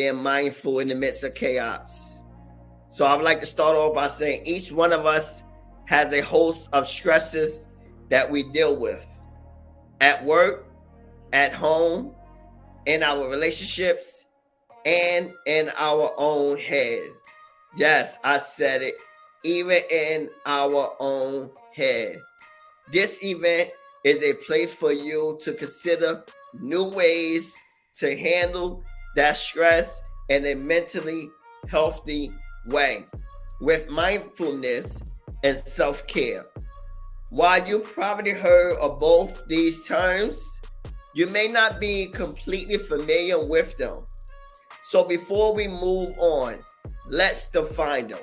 being mindful in the midst of chaos. So I would like to start off by saying each one of us has a host of stresses that we deal with at work, at home, in our relationships, and in our own head. Yes, I said it, even in our own head. This event is a place for you to consider new ways to handle that stress in a mentally healthy way with mindfulness and self-care. While you probably heard of both these terms, you may not be completely familiar with them. So before we move on, let's define them.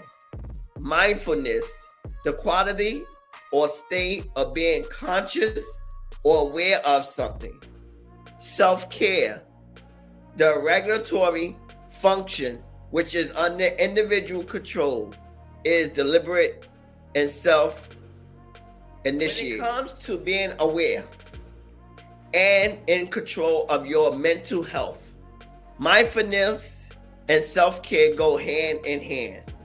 Mindfulness, the quality or state of being conscious or aware of something. Self-care, the regulatory function which is under individual control, is deliberate and self-initiated. When it comes to being aware and in control of your mental health, mindfulness and self-care go hand in hand.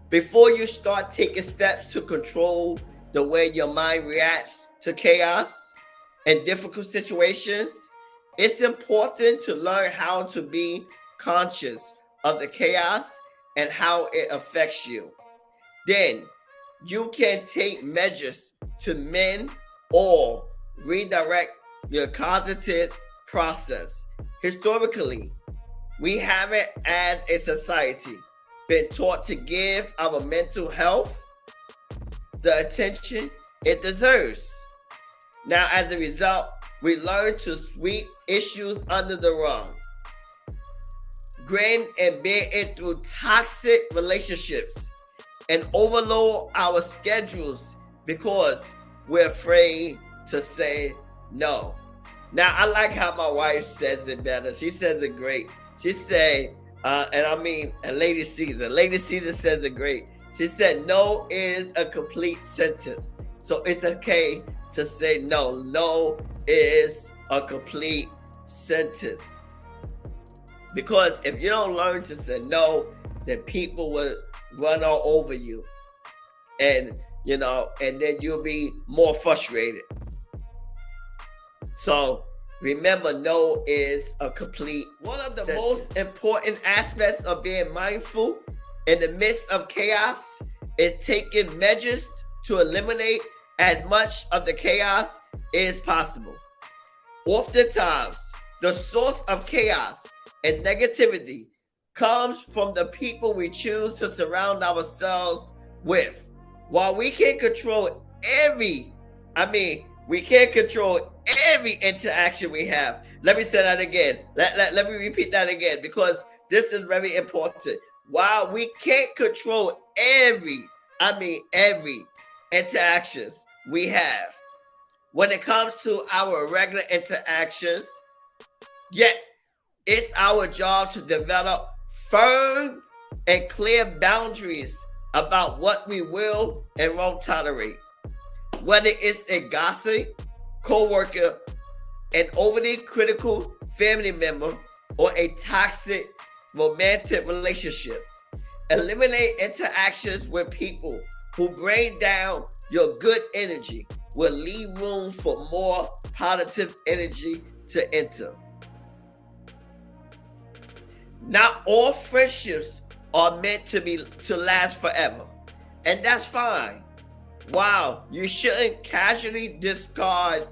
Before you start taking steps to control the way your mind reacts to chaos and difficult situations, it's important to learn how to be conscious of the chaos and how it affects you. Then you can take measures to mend or redirect your cognitive process. Historically, we haven't, as a society, been taught to give our mental health the attention it deserves. Now, as a result, we learn to sweep issues under the rug, grin and bear it through toxic relationships, and overload our schedules because we're afraid to say no. Now, I like how my wife says it better. She says it great. She said, and Lady Caesar says it great. She said, no is a complete sentence. So it's okay to say no. No is a complete sentence. Because if you don't learn to say no, then people will run all over you. And then you'll be more frustrated. So remember, no is a complete One of the sentence. Most important aspects of being mindful in the midst of chaos is taking measures to eliminate as much of the chaos as possible. Oftentimes, the source of chaos and negativity comes from the people we choose to surround ourselves with. While we can't control every interaction we have. Let me say that again. Let me repeat that again, because this is very important. While we can't control every interactions we have, when it comes to our regular interactions, yet it's our job to develop firm and clear boundaries about what we will and won't tolerate. Whether it's a gossip, co-worker, an overly critical family member, or a toxic romantic relationship. Eliminate interactions with people who bring down your good energy will leave room for more positive energy to enter. Not all friendships are meant to last forever, and that's fine. While you shouldn't casually discard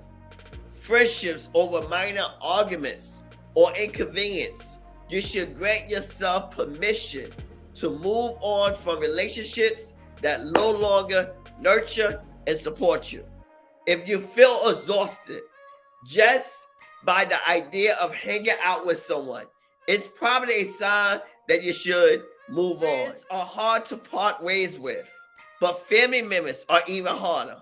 friendships over minor arguments or inconvenience, you should grant yourself permission to move on from relationships that no longer nurture and support you. If you feel exhausted just by the idea of hanging out with someone, it's probably a sign that you should move on. Friends are hard to part ways with, but family members are even harder.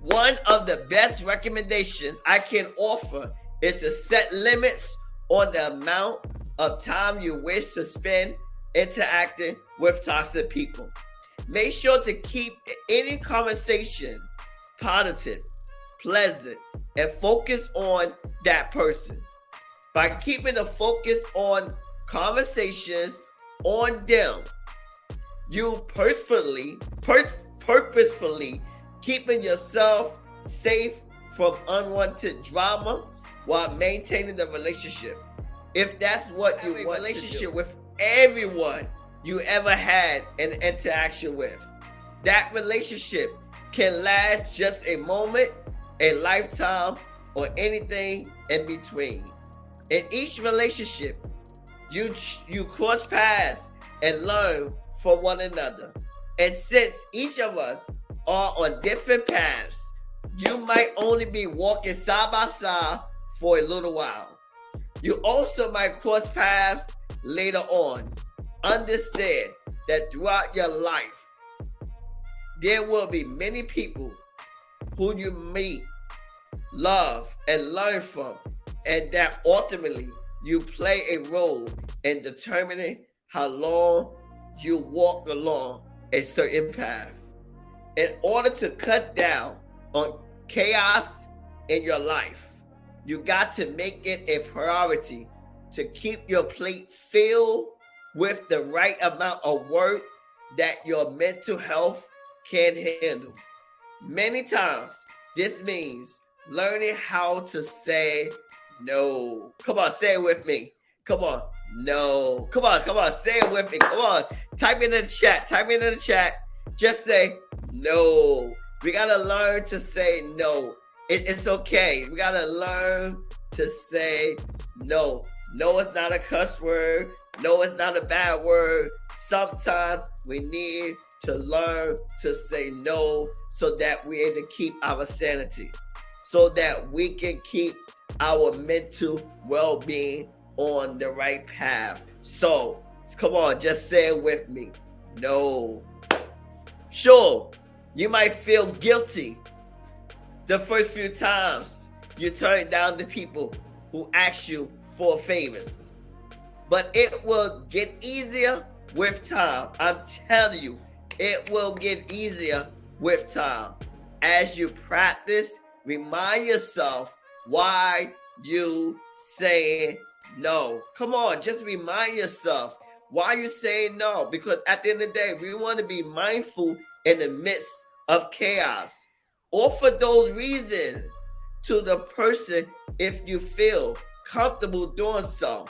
One of the best recommendations I can offer is to set limits on the amount of time you wish to spend interacting with toxic people. Make sure to keep any conversation positive, pleasant, and focus on that person. By keeping the focus on conversations on them. You purposefully keeping yourself safe from unwanted drama while maintaining the relationship. If that's what you want, relationship with everyone you ever had an interaction with, that relationship can last just a moment, a lifetime, or anything in between. In each relationship, you cross paths and learn from one another. And since each of us are on different paths, you might only be walking side by side for a little while. You also might cross paths later on. Understand that throughout your life, there will be many people who you meet, love, and learn from, and that ultimately you play a role in determining how long you walk along a certain path. In order to cut down on chaos in your life, you got to make it a priority to keep your plate filled with the right amount of work that your mental health can handle. Many times, this means learning how to say no. Come on, say it with me. Come on, no. Come on, say it with me. Come on, type it in the chat. Just say no. We gotta learn to say no. It's okay. We gotta learn to say no. No is not a cuss word. No is not a bad word. Sometimes we need to learn to say no so that we're able to keep our sanity, so that we can keep our mental well-being on the right path. So, come on, just say it with me. No. Sure, you might feel guilty the first few times you turn down the people who ask you for favors, but it will get easier with time. I'm telling you, it will get easier with time. As you practice, remind yourself why you saying no. Come on, just remind yourself why you saying no. Because at the end of the day, we want to be mindful in the midst of chaos. Offer those reasons to the person if you feel comfortable doing so.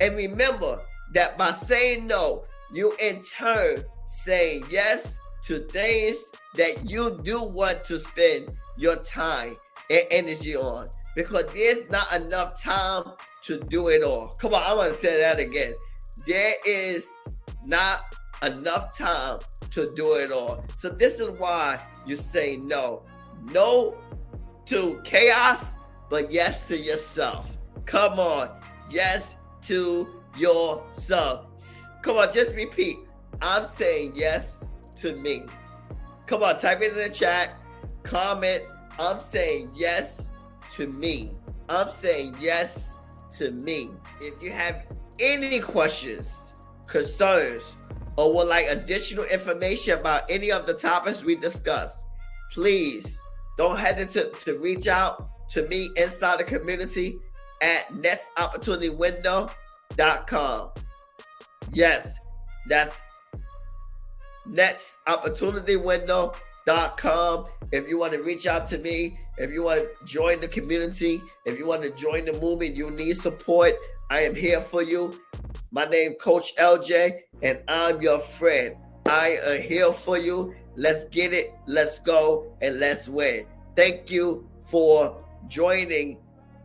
And remember that by saying no, you in turn saying yes to things that you do want to spend your time and energy on, because there's not enough time to do it all. Come on, I want to say that again. There is not enough time to do it all. So this is why you say no. No to chaos, but yes to yourself. Come on, yes to yourself. Come on, just repeat. I'm saying yes to me. Come on, type it in the chat. Comment. I'm saying yes to me. I'm saying yes to me. If you have any questions, concerns, or would like additional information about any of the topics we discussed, please don't hesitate to reach out to me inside the community at nextopportunitywindow.com. Yes, that's nextopportunitywindow.com. If you want to reach out to me, if you want to join the community, if you want to join the movement, you need support, I am here for you. My name is Coach LJ, and I'm your friend. I am here for you. Let's get it, let's go, and let's win. Thank you for joining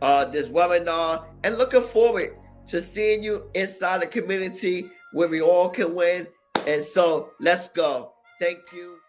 this webinar, and looking forward to seeing you inside the community where we all can win. And so let's go. Thank you.